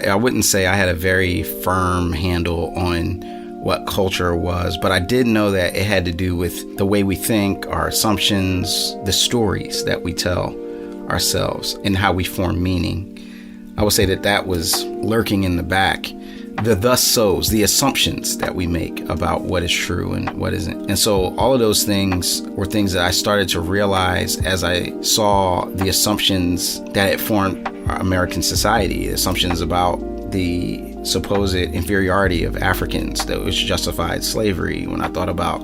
I wouldn't say I had a very firm handle on what culture was, but I did know that it had to do with the way we think, our assumptions, the stories that we tell ourselves, and how we form meaning. I would say that was lurking in the back. The thus so's, the assumptions that we make about what is true and what isn't. And so all of those things were things that I started to realize as I saw the assumptions that had formed American society, assumptions about the supposed inferiority of Africans that which justified slavery. When I thought about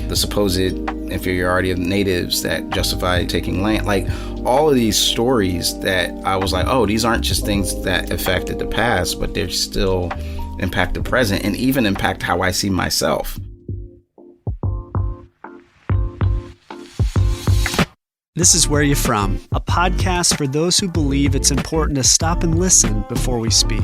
the supposed inferiority of natives that justified taking land, like all of these stories that I was like, oh, these aren't just things that affected the past, but they're still impact the present and even impact how I see myself. This is Where You From, a podcast for those who believe it's important to stop and listen before we speak.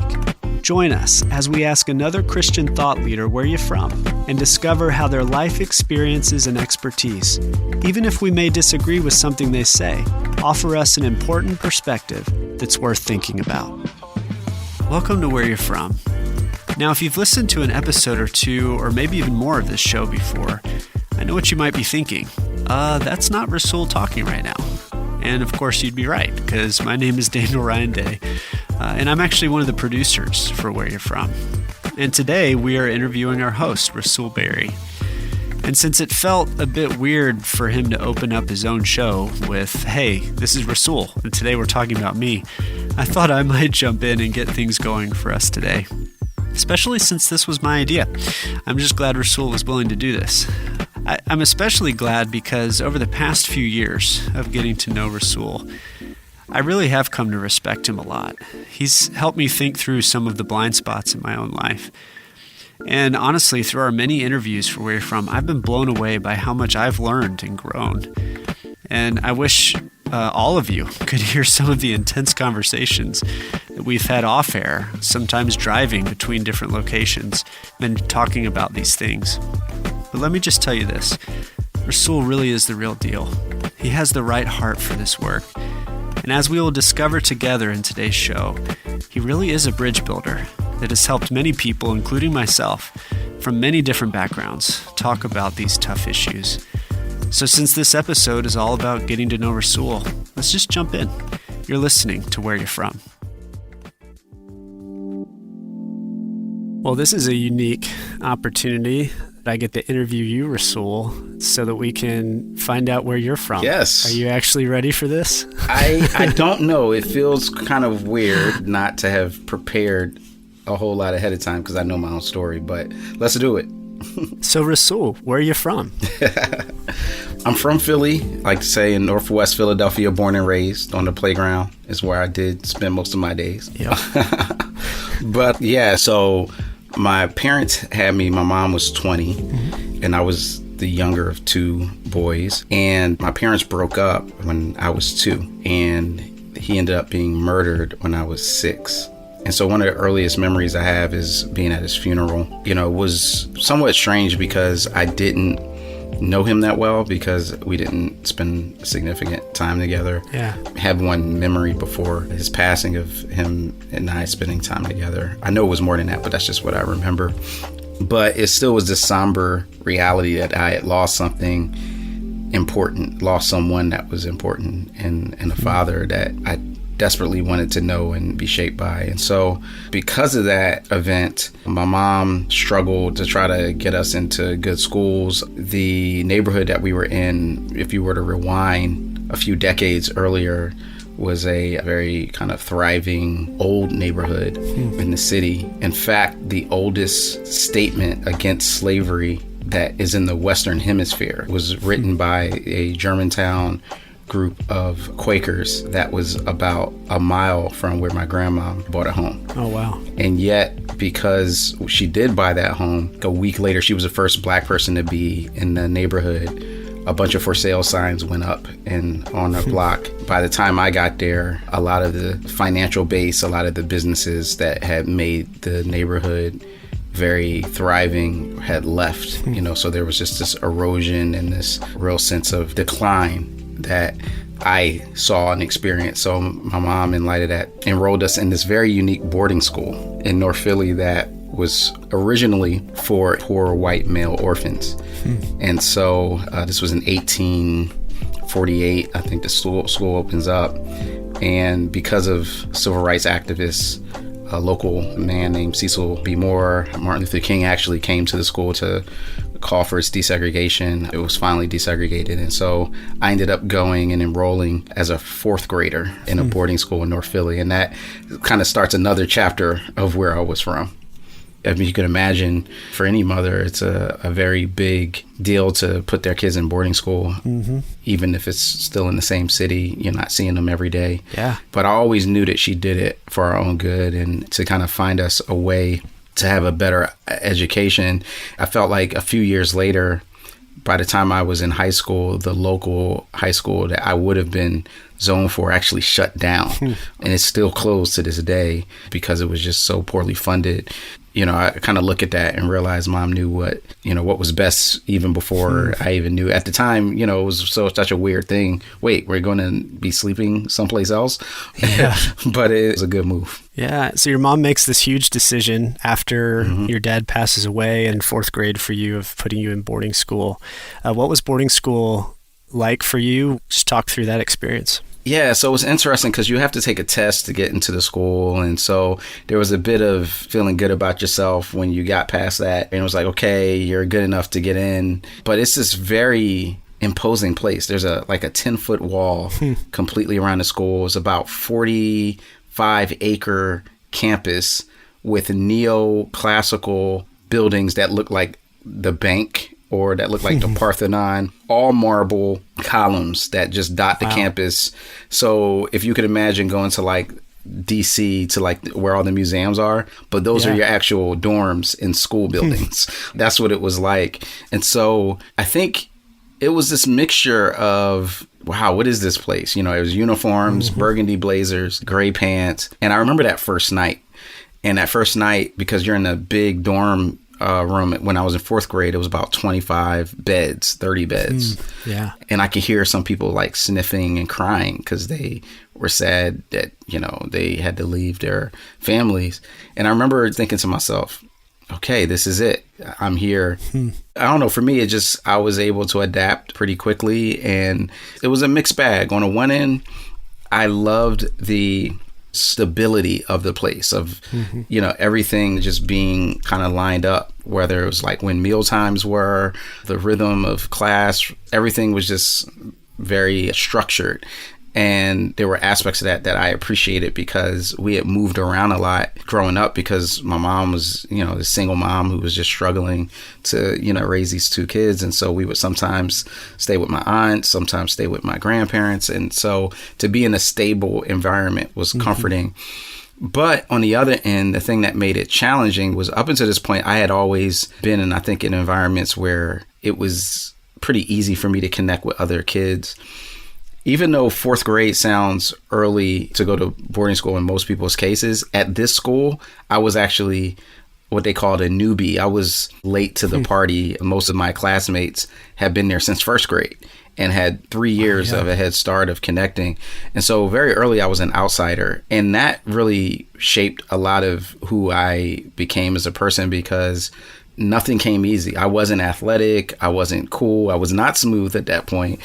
Join us as we ask another Christian thought leader where you're from and discover how their life experiences and expertise, even if we may disagree with something they say, offer us an important perspective that's worth thinking about. Welcome to Where You're From. Now, if you've listened to an episode or two, or maybe even more of this show before, I know what you might be thinking. That's not Rasool talking right now. And of course you'd be right, because my name is Daniel Ryan Day, and I'm actually one of the producers for Where You're From. And today we are interviewing our host, Rasool Berry. And since it felt a bit weird for him to open up his own show with, hey, this is Rasool, and today we're talking about me, I thought I might jump in and get things going for us today. Especially since this was my idea. I'm just glad Rasool was willing to do this. I'm especially glad because over the past few years of getting to know Rasool, I really have come to respect him a lot. He's helped me think through some of the blind spots in my own life. And honestly, through our many interviews for Where You're From, I've been blown away by how much I've learned and grown. And I wish all of you could hear some of the intense conversations that we've had off air, sometimes driving between different locations and talking about these things. But let me just tell you this, Rasool really is the real deal. He has the right heart for this work. And as we will discover together in today's show, he really is a bridge builder that has helped many people, including myself, from many different backgrounds, talk about these tough issues. So since this episode is all about getting to know Rasool, let's just jump in. You're listening to Where You're From. Well, this is a unique opportunity that I get to interview you, Rasool, so that we can find out where you're from. Yes. Are you actually ready for this? I don't know. It feels kind of weird not to have prepared a whole lot ahead of time because I know my own story, but let's do it. So Rasool, where are you from? I'm from Philly, like to say in Northwest Philadelphia, born and raised. On the playground is where I did spend most of my days. Yep. But yeah, so my parents had me, my mom was 20, and I was the younger of two boys. And my parents broke up when I was 2, and he ended up being murdered when I was 6. And so one of the earliest memories I have is being at his funeral. You know, it was somewhat strange because I didn't know him that well because we didn't spend significant time together. Yeah. I had one memory before his passing of him and I spending time together. I know it was more than that, but that's just what I remember. But it still was this somber reality that I had lost something important, lost someone that was important, and a father that I desperately wanted to know and be shaped by. And so because of that event, my mom struggled to try to get us into good schools. The neighborhood that we were in, if you were to rewind a few decades earlier, was a very kind of thriving old neighborhood in the city. In fact, the oldest statement against slavery that is in the Western Hemisphere was written by a Germantown group of Quakers that was about a mile from where my grandma bought a home. Oh, wow. And yet, because she did buy that home, a week later, she was the first Black person to be in the neighborhood. A bunch of for sale signs went up and on the block. By the time I got there, a lot of the financial base, a lot of the businesses that had made the neighborhood very thriving had left, you know, so there was just this erosion and this real sense of decline that I saw and experienced. So my mom, in light of that, enrolled us in this very unique boarding school in North Philly that was originally for poor white male orphans. And so this was in 1848, I think the school opens up. And because of civil rights activists, a local man named Cecil B. Moore, Martin Luther King actually came to the school to call for its desegregation. It was finally desegregated. And so I ended up going and enrolling as a fourth grader in a boarding school in North Philly. And that kind of starts another chapter of where I was from. I mean, you can imagine for any mother, it's a very big deal to put their kids in boarding school, even if it's still in the same city. You're not seeing them every day. Yeah. But I always knew that she did it for our own good and to kind of find us a way to have a better education. I felt like a few years later, by the time I was in high school, the local high school that I would have been zoned for actually shut down. And it's still closed to this day because it was just so poorly funded. You know, I kind of look at that and realize Mom knew what was best even before I even knew. At the time, it was such a weird thing. Wait, we're going to be sleeping someplace else? Yeah. But it was a good move. Yeah. So your mom makes this huge decision after your dad passes away in fourth grade for you of putting you in boarding school. What was boarding school like for you? Just talk through that experience. Yeah, so it was interesting because you have to take a test to get into the school. And so there was a bit of feeling good about yourself when you got past that. And it was like, okay, you're good enough to get in. But it's this very imposing place. There's a 10-foot wall completely around the school. It's about 45-acre campus with neoclassical buildings that look like the bank or that look like the Parthenon, all marble columns that just dot the campus. So if you could imagine going to like DC to like where all the museums are, but those are your actual dorms in school buildings. That's what it was like. And so I think it was this mixture of, wow, what is this place? It was uniforms, burgundy blazers, gray pants. And I remember that first night. And that first night, because you're in a big dorm room, when I was in fourth grade, it was about 25 beds, 30 beds. Yeah. And I could hear some people like sniffing and crying because they were sad that, they had to leave their families. And I remember thinking to myself, okay, this is it. I'm here. I don't know. For me, I was able to adapt pretty quickly. And it was a mixed bag. On the one end, I loved the stability of the place of everything just being kind of lined up, whether it was like when meal times were, the rhythm of class, everything was just very structured. And there were aspects of that I appreciated because we had moved around a lot growing up because my mom was, the single mom who was just struggling to, raise these two kids. And so we would sometimes stay with my aunt, sometimes stay with my grandparents. And so to be in a stable environment was comforting. But on the other end, the thing that made it challenging was up until this point, I had always been in environments where it was pretty easy for me to connect with other kids. Even though fourth grade sounds early to go to boarding school in most people's cases, at this school, I was actually what they called a newbie. I was late to the party. Most of my classmates had been there since first grade and had 3 years of a head start of connecting. And so very early, I was an outsider. And that really shaped a lot of who I became as a person because nothing came easy. I wasn't athletic. I wasn't cool. I was not smooth at that point.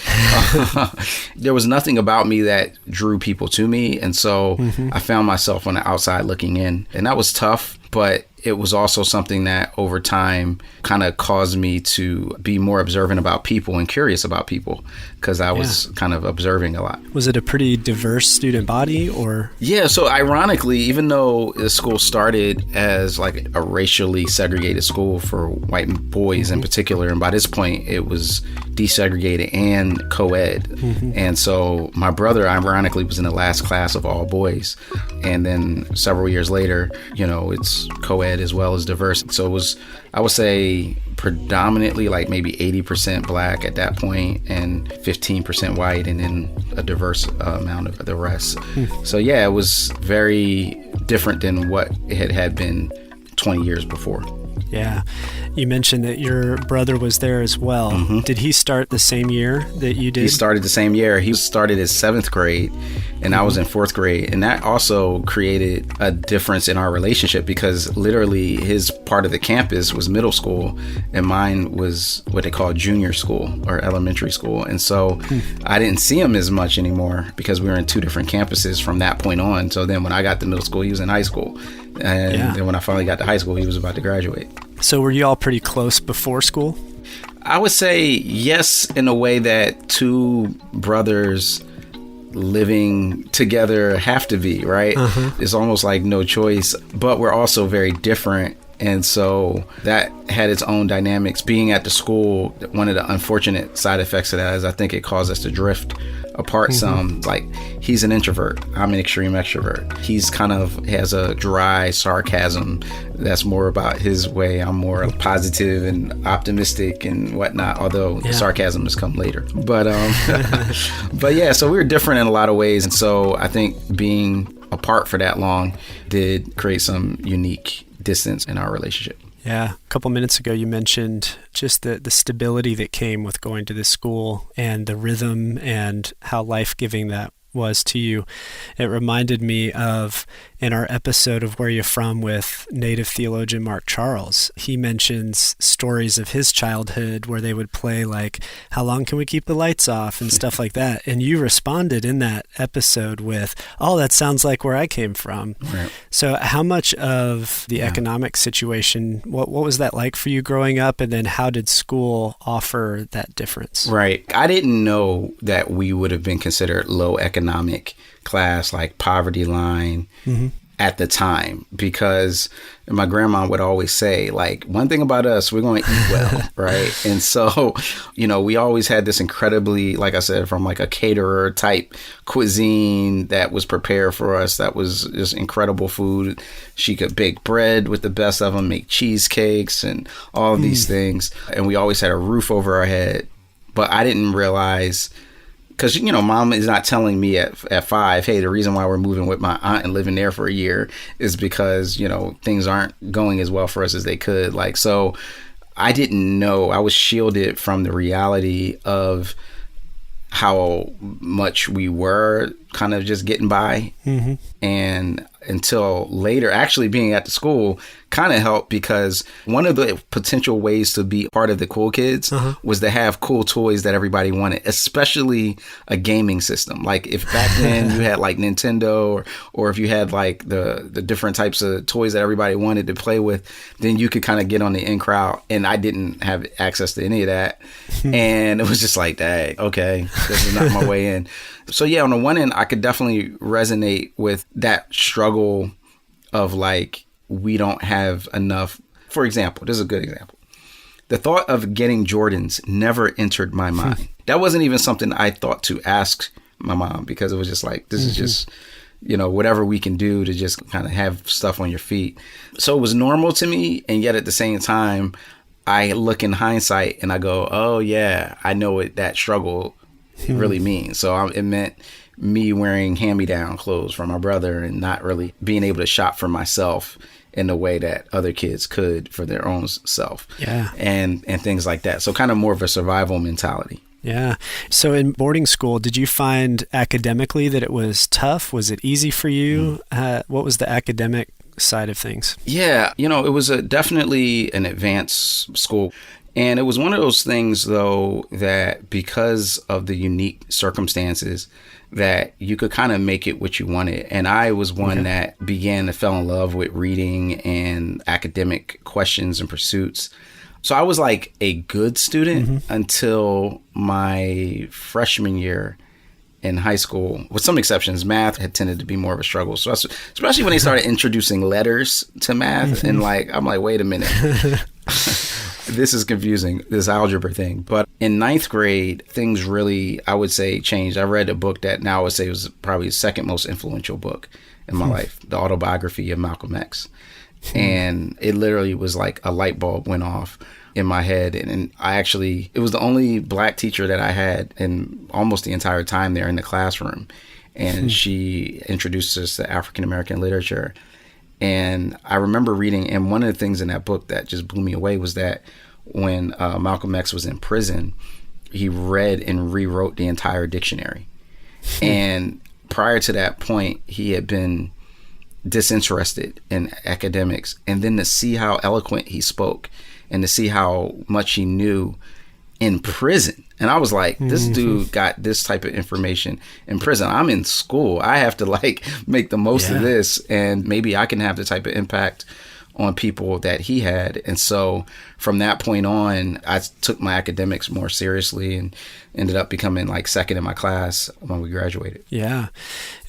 There was nothing about me that drew people to me. And so I found myself on the outside looking in. And that was tough, but it was also something that over time kind of caused me to be more observant about people and curious about people because I was kind of observing a lot. Was it a pretty diverse student body or? Yeah, so ironically, even though the school started as like a racially segregated school for white boys in particular, and by this point it was desegregated and co-ed. And so my brother ironically was in the last class of all boys. And then several years later, it's co-ed as well as diverse. So it was, I would say, predominantly like maybe 80% Black at that point and 15% white and then a diverse amount of the rest. So yeah, it was very different than what it had been 20 years before. Yeah. You mentioned that your brother was there as well. Mm-hmm. Did he start the same year that you did? He started the same year. He started his 7th grade, and I was in 4th grade. And that also created a difference in our relationship because literally his part of the campus was middle school, and mine was what they call junior school or elementary school. And so I didn't see him as much anymore because we were in 2 different campuses from that point on. So then when I got to middle school, he was in high school. And then when I finally got to high school, he was about to graduate. So were you all pretty close before school? I would say yes, in a way that 2 brothers living together have to be, right? It's almost like no choice, but we're also very different. And so that had its own dynamics. Being at the school, one of the unfortunate side effects of that is I think it caused us to drift apart some. Like, he's an introvert. I'm an extreme extrovert. He's kind of has a dry sarcasm that's more about his way. I'm more positive and optimistic and whatnot, although sarcasm has come later. But but yeah, so we were different in a lot of ways. And so I think being apart for that long did create some unique distance in our relationship. Yeah. A couple minutes ago, you mentioned just the stability that came with going to this school and the rhythm and how life-giving that was to you. It reminded me of in our episode of Where You From with native theologian Mark Charles. He mentions stories of his childhood where they would play like, how long can we keep the lights off and stuff like that. And you responded in that episode with, oh, that sounds like where I came from. Right. So how much of the economic situation, what was that like for you growing up? And then how did school offer that difference? Right. I didn't know that we would have been considered low economic class, like poverty line at the time, because my grandma would always say, like, one thing about us, we're going to eat well, right? And so, you know, we always had this incredibly, like I said, from like a caterer type cuisine that was prepared for us. That was just incredible food. She could bake bread with the best of them, make cheesecakes and all of these things. And we always had a roof over our head. But I didn't realize, because, you know, mom is not telling me at 5, hey, the reason why we're moving with my aunt and living there for a year is because, you know, things aren't going as well for us as they could. Like, so I didn't know. I was shielded from the reality of how much we were kind of just getting by. And until later, actually being at the school kind of helped, because one of the potential ways to be part of the cool kids was to have cool toys that everybody wanted, especially a gaming system. Like, if back then you had like Nintendo or if you had like the different types of toys that everybody wanted to play with, then you could kind of get on the in crowd. And I didn't have access to any of that. And it was just like, dang, okay, this is not my way in. So yeah, on the one end, I could definitely resonate with that struggle of like, we don't have enough. For example, this is a good example. The thought of getting Jordans never entered my mind. That wasn't even something I thought to ask my mom, because it was just like, this is just, you know, whatever we can do to just kind of have stuff on your feet. So it was normal to me. And yet at the same time, I look in hindsight and I go, oh yeah, I know what that struggle really means. So it meant me wearing hand-me-down clothes from my brother and not really being able to shop for myself in the way that other kids could for their own self. Yeah. And things like that. So kind of more of a survival mentality. Yeah. So in boarding school, did you find academically that it was tough? Was it easy for you? What was the academic side of things? Yeah. You know, it was definitely an advanced school. And it was one of those things, though, that because of the unique circumstances, that you could kind of make it what you wanted. And I was one that began to fall in love with reading and academic questions and pursuits. So I was like a good student until my freshman year in high school. With some exceptions, math had tended to be more of a struggle. So especially when they started introducing letters to math, and like, I'm like, wait a minute. This is confusing, this algebra thing. But in 9th grade, things really, I would say, changed. I read a book that now I would say was probably the second most influential book in my life, the autobiography of Malcolm X. And it literally was like a light bulb went off in my head. And it was the only black teacher that I had in almost the entire time there in the classroom. And she introduced us to African American literature. And I remember reading, and one of the things in that book that just blew me away was that when Malcolm X was in prison, he read and rewrote the entire dictionary. And prior to that point, he had been disinterested in academics. And then to see how eloquent he spoke and to see how much he knew in prison. And I was like, this dude got this type of information in prison. I'm in school. I have to like make the most of this, and maybe I can have the type of impact on people that he had. And so from that point on, I took my academics more seriously and ended up becoming like second in my class when we graduated. Yeah.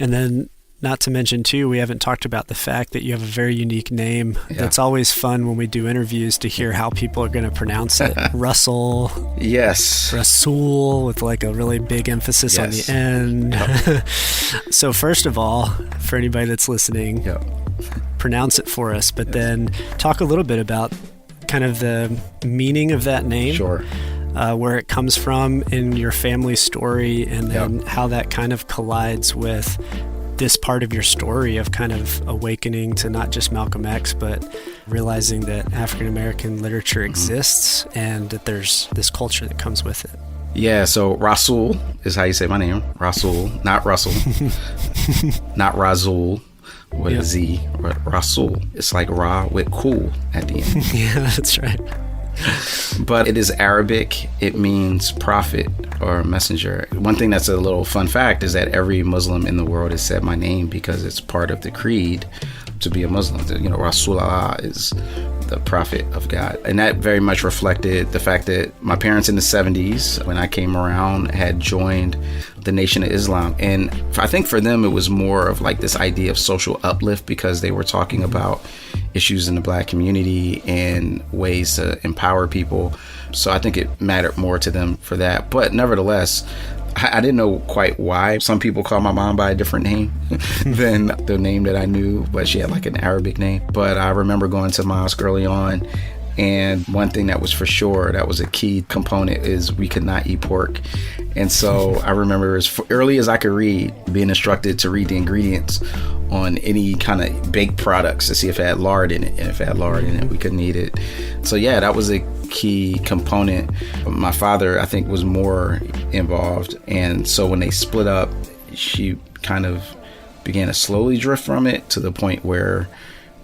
And then not to mention, too, we haven't talked about the fact that you have a very unique name. That's always fun when we do interviews to hear how people are going to pronounce it. Russell. Yes. Rasool with like a really big emphasis on the end. Yep. So first of all, for anybody that's listening, pronounce it for us, but then talk a little bit about kind of the meaning of that name. Sure. Where it comes from in your family story, and then how that kind of collides with this part of your story of kind of awakening to not just Malcolm X, but realizing that African-American literature exists and that there's this culture that comes with it. Yeah, so Rasool is how you say my name. Rasool, not Russell. Not Rasool with a Z, but Rasool. It's like Ra with cool at the end. Yeah, that's right. But it is Arabic. It means prophet or messenger. One thing that's a little fun fact is that every Muslim in the world has said my name because it's part of the creed to be a Muslim. You know, Rasulullah is the prophet of God. And that very much reflected the fact that my parents in the 70s, when I came around, had joined the Nation of Islam. And I think for them, it was more of like this idea of social uplift because they were talking about issues in the Black community and ways to empower people. So I think it mattered more to them for that. But nevertheless, I didn't know quite why. Some people call my mom by a different name than the name that I knew, but she had like an Arabic name. But I remember going to mosque early on, and one thing that was for sure, that was a key component, is we could not eat pork. And so I remember as early as I could read, being instructed to read the ingredients on any kind of baked products to see if it had lard in it. And if it had lard in it, we couldn't eat it. So yeah, that was a key component. My father, I think, was more involved. And so when they split up, she kind of began to slowly drift from it to the point where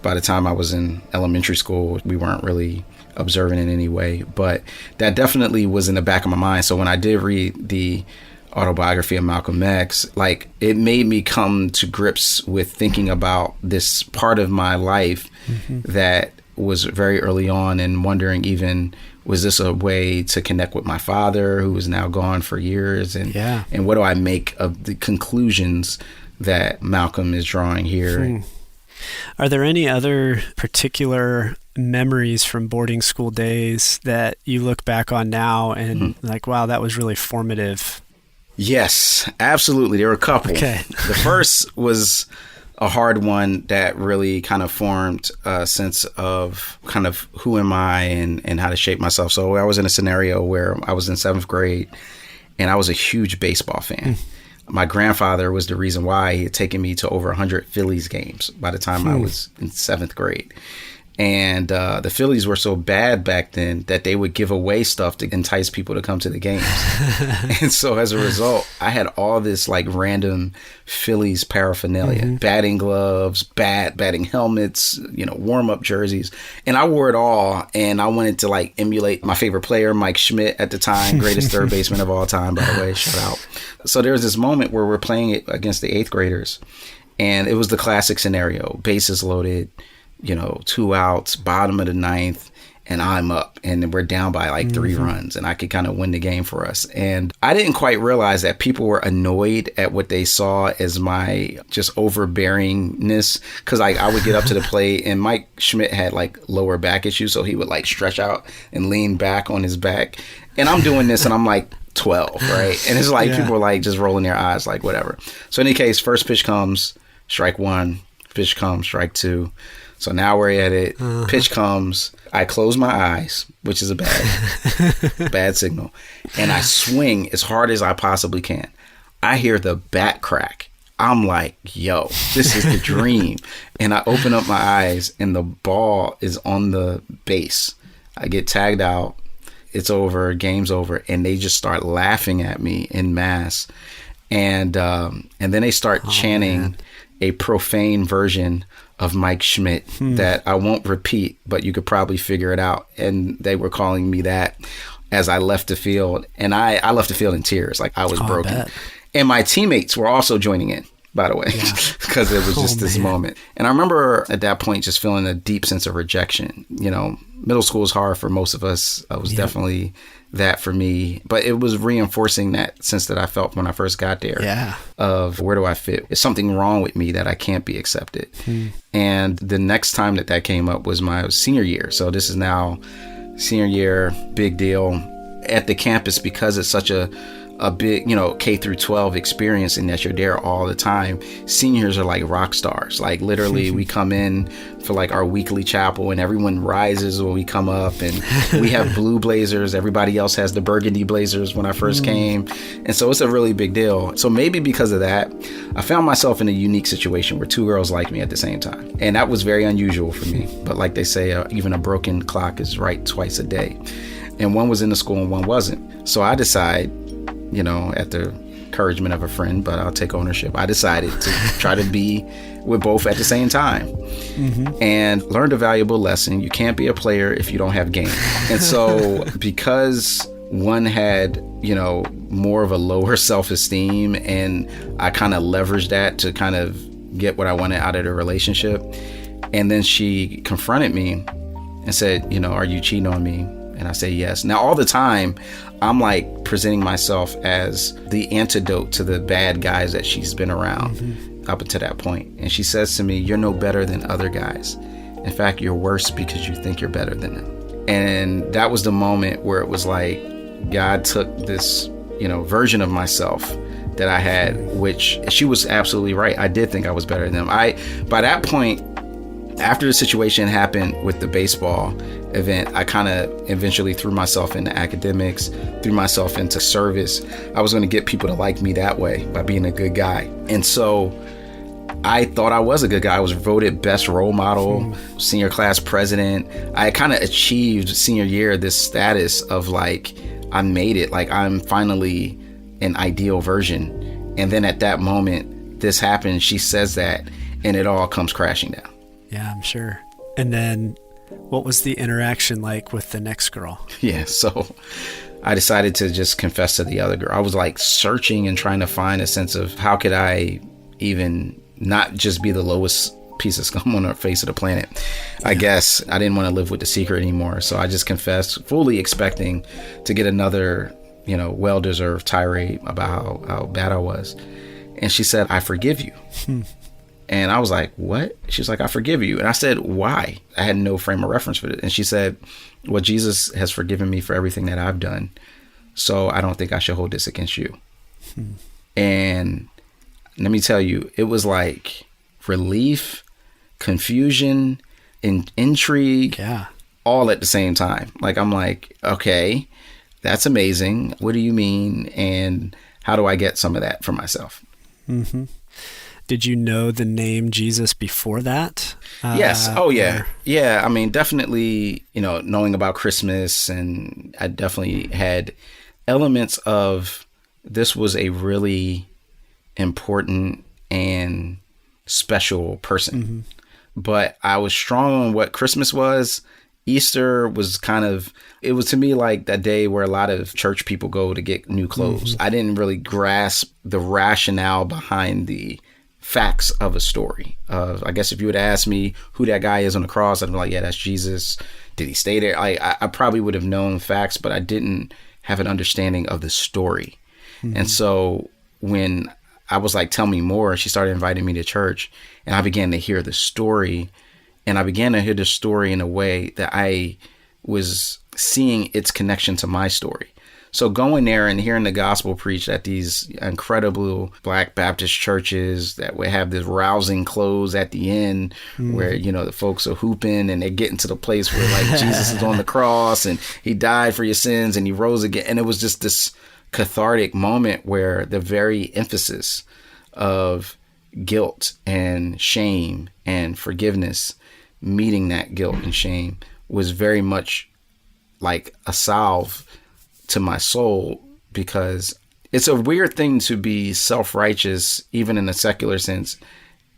by the time I was in elementary school, we weren't really observant in any way. But that definitely was in the back of my mind. So when I did read the autobiography of Malcolm X, like, it made me come to grips with thinking about this part of my life that was very early on, and wondering even, was this a way to connect with my father, who is now gone for years? And what do I make of the conclusions that Malcolm is drawing here? Are there any other particular memories from boarding school days that you look back on now and like, wow, that was really formative? Yes, absolutely. There were a couple. Okay. The first was a hard one that really kind of formed a sense of kind of who am I and how to shape myself. So I was in a scenario where I was in 7th grade and I was a huge baseball fan. My grandfather was the reason why he had taken me to over 100 Phillies games by the time I was in 7th grade. And the Phillies were so bad back then that they would give away stuff to entice people to come to the games. And so as a result, I had all this like random Phillies paraphernalia, batting gloves, batting helmets, warm-up jerseys. And I wore it all. And I wanted to like emulate my favorite player, Mike Schmidt at the time, greatest third baseman of all time, by the way, shout out. So there was this moment where we're playing it against the 8th graders. And it was the classic scenario, bases loaded, 2 outs, bottom of the 9th, and I'm up, and we're down by like 3 runs, and I could kind of win the game for us. And I didn't quite realize that people were annoyed at what they saw as my just overbearingness, because I would get up to the plate, and Mike Schmidt had like lower back issues, so he would like stretch out and lean back on his back, and I'm doing this, and I'm like 12, right? And it's like people were like just rolling their eyes, like whatever. So in any case, first pitch comes, strike 1, pitch comes, strike 2. So now we're at it. Pitch comes. I close my eyes, which is a bad signal. And I swing as hard as I possibly can. I hear the bat crack. I'm like, yo, this is the dream. And I open up my eyes and the ball is on the base. I get tagged out. It's over. Game's over. And they just start laughing at me en masse. And then they start chanting a profane version of Mike Schmidt that I won't repeat, but you could probably figure it out. And they were calling me that as I left the field. And I left the field in tears. Like, I was broken. And my teammates were also joining in, by the way, because it was just this moment. And I remember at that point just feeling a deep sense of rejection. You know, middle school is hard for most of us. It was definitely that for me. But it was reinforcing that sense that I felt when I first got there of where do I fit? Is something wrong with me that I can't be accepted? And the next time that came up was my senior year. So this is now senior year, big deal at the campus because it's such a big, you know, K through 12 experience and that you're there all the time. Seniors are like rock stars. Like literally we come in for like our weekly chapel and everyone rises when we come up, and we have blue blazers. Everybody else has the burgundy blazers when I first came. And so it's a really big deal. So maybe because of that, I found myself in a unique situation where two girls liked me at the same time. And that was very unusual for me. But like they say, even a broken clock is right twice a day. And one was in the school and one wasn't. So I decide, you know, at the encouragement of a friend, but I'll take ownership. I decided to try to be with both at the same time and learned a valuable lesson. You can't be a player if you don't have game. And so because one had, you know, more of a lower self-esteem, and I kind of leveraged that to kind of get what I wanted out of the relationship. And then she confronted me and said, you know, are you cheating on me? And I say yes. Now, all the time, I'm like presenting myself as the antidote to the bad guys that she's been around up until that point. And she says to me, you're no better than other guys. In fact, you're worse because you think you're better than them. And that was the moment where it was like God took this, you know, version of myself that I had, which she was absolutely right. I did think I was better than them. By that point, after the situation happened with the baseball event, I kind of eventually threw myself into academics, threw myself into service. I was going to get people to like me that way by being a good guy. And so I thought I was a good guy. I was voted best role model, senior class president. I kind of achieved senior year this status of like, I made it. Like, I'm finally an ideal version. And then at that moment, this happened. She says that, and it all comes crashing down. Yeah, I'm sure. And then what was the interaction like with the next girl? Yeah, so I decided to just confess to the other girl. I was like searching and trying to find a sense of how could I even not just be the lowest piece of scum on the face of the planet. I guess I didn't want to live with the secret anymore. So I just confessed, fully expecting to get another, you know, well-deserved tirade about how bad I was. And she said, I forgive you. And I was like, what? She's like, I forgive you. And I said, why? I had no frame of reference for it. And she said, well, Jesus has forgiven me for everything that I've done. So I don't think I should hold this against you. And let me tell you, it was like relief, confusion, and intrigue, all at the same time. Like, I'm like, okay, that's amazing. What do you mean? And how do I get some of that for myself? Did you know the name Jesus before that? Yes. Oh, yeah. Yeah. I mean, definitely, you know, knowing about Christmas, and I definitely had elements of this was a really important and special person. But I was strong on what Christmas was. Easter was kind of, it was to me like that day where a lot of church people go to get new clothes. I didn't really grasp the rationale behind the facts of a story. I guess if you would ask me who that guy is on the cross, I'd be like, yeah, that's Jesus. Did he stay there? I probably would have known facts, but I didn't have an understanding of the story. And so when I was like, tell me more, she started inviting me to church, and I began to hear the story. And I began to hear the story in a way that I was seeing its connection to my story. So going there and hearing the gospel preached at these incredible Black Baptist churches that would have this rousing close at the end where, you know, the folks are hooping and they're getting to the place where like Jesus is on the cross and he died for your sins and he rose again. And it was just this cathartic moment where the very emphasis of guilt and shame and forgiveness, meeting that guilt and shame was very much like a salve to my soul, because it's a weird thing to be self-righteous, even in a secular sense,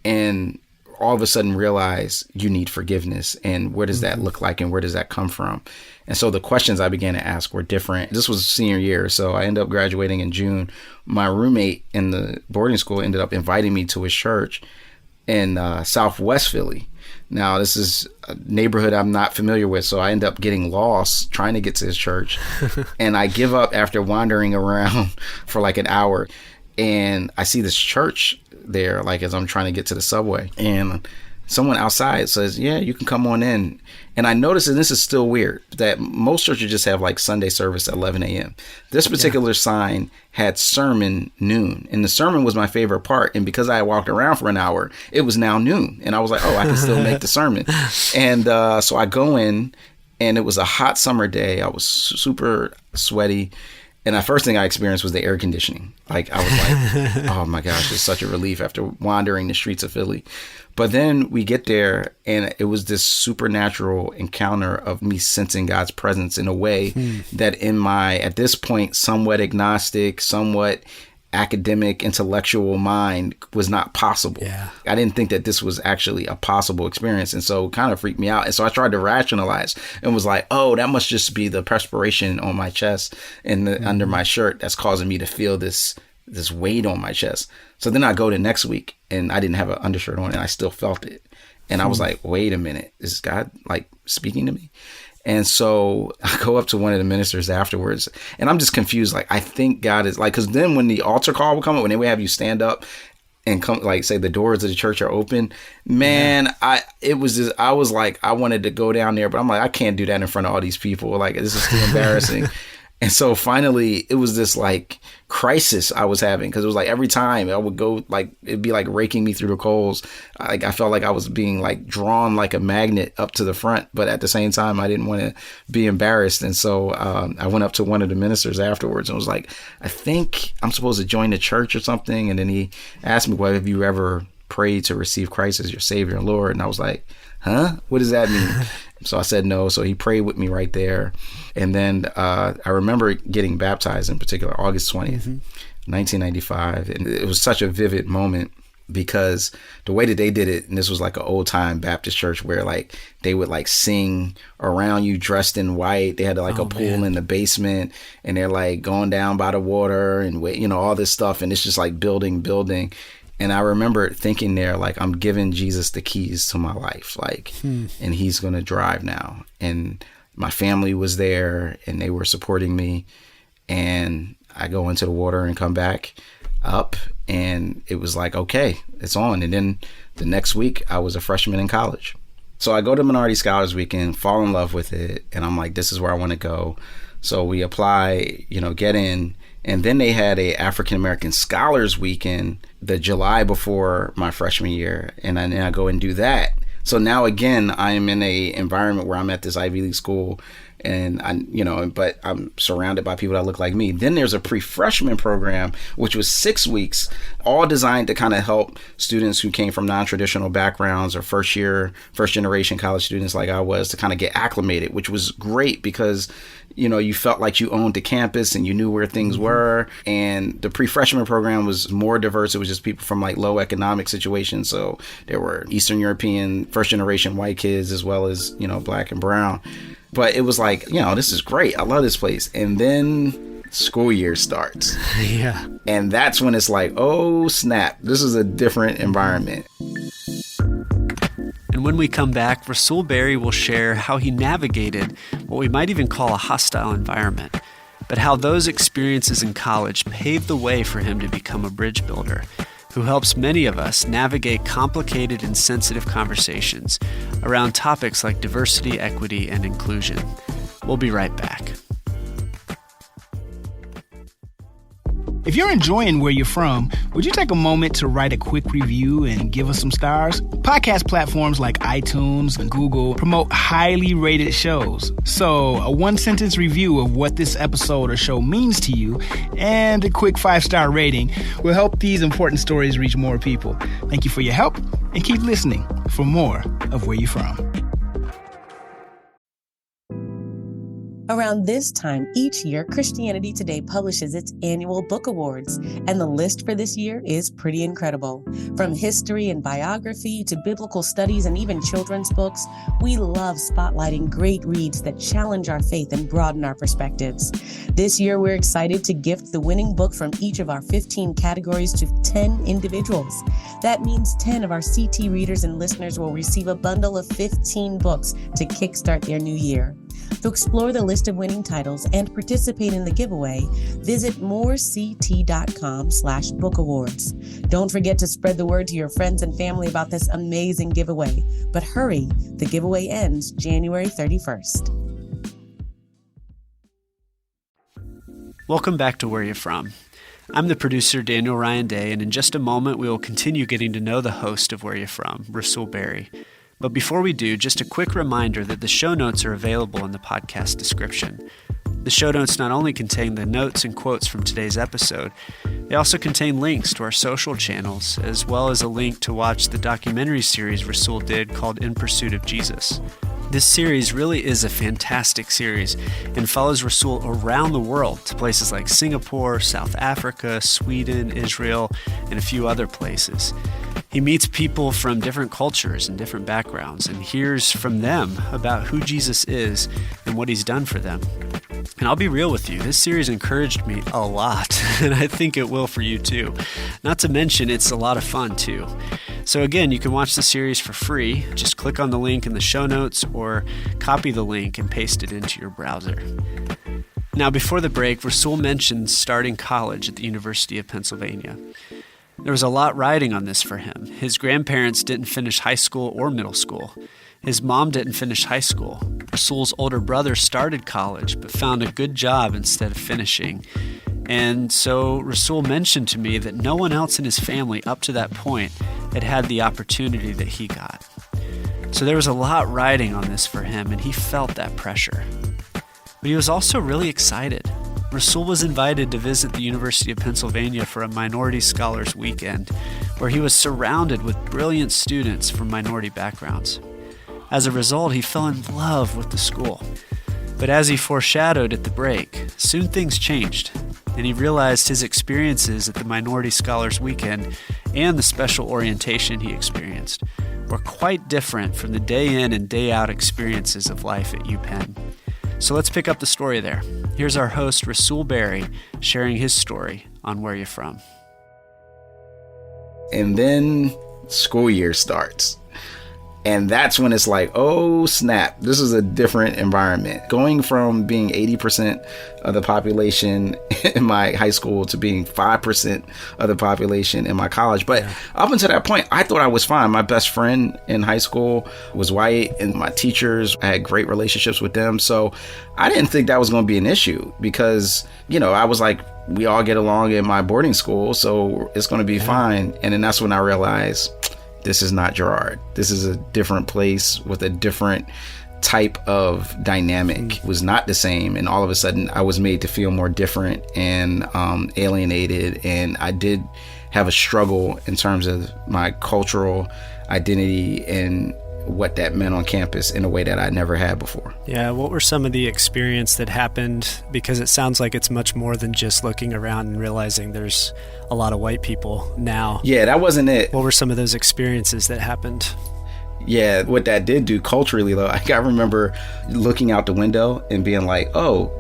and all of a sudden realize you need forgiveness. And where does that look like, and where does that come from? And so the questions I began to ask were different. This was senior year, so I ended up graduating in June. My roommate in the boarding school ended up inviting me to his church in Southwest Philly. Now, this is a neighborhood I'm not familiar with, so I end up getting lost trying to get to his church. And I give up after wandering around for like an hour. And I see this church there, like as I'm trying to get to the subway. And someone outside says, yeah, you can come on in. And I noticed, and this is still weird, that most churches just have like Sunday service at 11 a.m. This particular sign had sermon noon. And the sermon was my favorite part. And because I walked around for an hour, it was now noon. And I was like, oh, I can still make the sermon. And so I go in, and it was a hot summer day. I was super sweaty. And the first thing I experienced was the air conditioning. Like, I was like, oh my gosh, it's such a relief after wandering the streets of Philly. But then we get there, and it was this supernatural encounter of me sensing God's presence in a way that in my, at this point, somewhat agnostic, somewhat academic, intellectual mind was not possible. Yeah. I didn't think that this was actually a possible experience. And so it kind of freaked me out. And so I tried to rationalize and was like, oh, that must just be the perspiration on my chest and under my shirt that's causing me to feel this weight on my chest. So then I go to next week, and I didn't have an undershirt on, and I still felt it. And I was like, wait a minute, is God like speaking to me? And so I go up to one of the ministers afterwards, and I'm just confused. Like, I think God is like, because then when the altar call would come up, when they would have you stand up and come, like, say the doors of the church are open, man, I was like, I wanted to go down there, but I'm like, I can't do that in front of all these people. Like, this is too embarrassing. And so finally, it was this like crisis I was having, because it was like every time I would go, like, it'd be like raking me through the coals. Like, I felt like I was being like drawn like a magnet up to the front, but at the same time, I didn't want to be embarrassed. And so I went up to one of the ministers afterwards and was like, I think I'm supposed to join the church or something. And then he asked me, well, have you ever prayed to receive Christ as your Savior and Lord? And I was like, huh? What does that mean? So I said no. So he prayed with me right there. And then I remember getting baptized, in particular, August 20th, 1995. And it was such a vivid moment, because the way that they did it, and this was like an old time Baptist church where like they would like sing around you dressed in white. They had like a pool in the basement, and they're like going down by the water and, you know, all this stuff. And it's just like building. And I remember thinking there, like, I'm giving Jesus the keys to my life, like, and he's going to drive now. And my family was there, and they were supporting me. And I go into the water and come back up, and it was like, okay, it's on. And then the next week, I was a freshman in college. So I go to Minority Scholars Weekend, fall in love with it, and I'm like, this is where I want to go. So we apply, you know, get in. And then they had a African American Scholars Weekend the July before my freshman year, and I go and do that. So now again, I'm in a environment where I'm at this Ivy League school, and but I'm surrounded by people that look like me. Then there's a pre-freshman program, which was 6 weeks, all designed to kind of help students who came from non-traditional backgrounds or first generation college students like I was, to kind of get acclimated, which was great because, you know, you felt like you owned the campus and you knew where things were. And the pre-freshman program was more diverse. It was just people from like low economic situations. So there were Eastern European, first generation white kids, as well as, you know, black and brown. But it was like, you know, this is great. I love this place. And then school year starts. Yeah. And that's when it's like, oh, snap. This is a different environment. And when we come back, Rasool Berry will share how he navigated what we might even call a hostile environment, but how those experiences in college paved the way for him to become a bridge builder who helps many of us navigate complicated and sensitive conversations around topics like diversity, equity, and inclusion. We'll be right back. If you're enjoying Where You're From, would you take a moment to write a quick review and give us some stars? Podcast platforms like iTunes and Google promote highly rated shows. So a one-sentence review of what this episode or show means to you and a quick 5-star rating will help these important stories reach more people. Thank you for your help, and keep listening for more of Where You're From. Around this time each year, Christianity Today publishes its annual book awards, and the list for this year is pretty incredible. From history and biography to biblical studies and even children's books, we love spotlighting great reads that challenge our faith and broaden our perspectives. This year, we're excited to gift the winning book from each of our 15 categories to 10 individuals. That means 10 of our CT readers and listeners will receive a bundle of 15 books to kickstart their new year. To explore the list of winning titles and participate in the giveaway, visit morect.com/book awards. Don't forget to spread the word to your friends and family about this amazing giveaway. But hurry, the giveaway ends January 31st. Welcome back to Where You're From. I'm the producer, Daniel Ryan Day, and in just a moment we will continue getting to know the host of Where You're From, Rasool Berry. But before we do, just a quick reminder that the show notes are available in the podcast description. The show notes not only contain the notes and quotes from today's episode, they also contain links to our social channels, as well as a link to watch the documentary series Rasool did called In Pursuit of Jesus. This series really is a fantastic series and follows Rasool around the world to places like Singapore, South Africa, Sweden, Israel, and a few other places. He meets people from different cultures and different backgrounds and hears from them about who Jesus is and what he's done for them. And I'll be real with you, this series encouraged me a lot, and I think it will for you too. Not to mention, it's a lot of fun too. So again, you can watch the series for free. Just click on the link in the show notes or copy the link and paste it into your browser. Now, before the break, Rasool mentioned starting college at the University of Pennsylvania. There was a lot riding on this for him. His grandparents didn't finish high school or middle school. His mom didn't finish high school. Rasool's older brother started college but found a good job instead of finishing. And so Rasool mentioned to me that no one else in his family up to that point had had the opportunity that he got. So there was a lot riding on this for him, and he felt that pressure. But he was also really excited. Rasool was invited to visit the University of Pennsylvania for a Minority Scholars Weekend, where he was surrounded with brilliant students from minority backgrounds. As a result, he fell in love with the school. But as he foreshadowed at the break, soon things changed, and he realized his experiences at the Minority Scholars Weekend and the special orientation he experienced were quite different from the day in and day out experiences of life at UPenn. So let's pick up the story there. Here's our host, Rasool Berry, sharing his story on Where You're From. And then school year starts. And that's when it's like, oh, snap, this is a different environment. Going from being 80% of the population in my high school to being 5% of the population in my college. But up until that point, I thought I was fine. My best friend in high school was white, and my teachers, I had great relationships with them. So I didn't think that was going to be an issue because, I was like, we all get along in my boarding school, so it's going to be fine. And then that's when I realized, this is not Girard. This is a different place with a different type of dynamic. It was not the same. And all of a sudden I was made to feel more different and alienated. And I did have a struggle in terms of my cultural identity and what that meant on campus in a way that I never had before. Yeah, what were some of the experience that happened? Because it sounds like it's much more than just looking around and realizing there's a lot of white people now. Yeah, that wasn't it. What were some of those experiences that happened? Yeah, what that did do culturally, though, I remember looking out the window and being like, oh,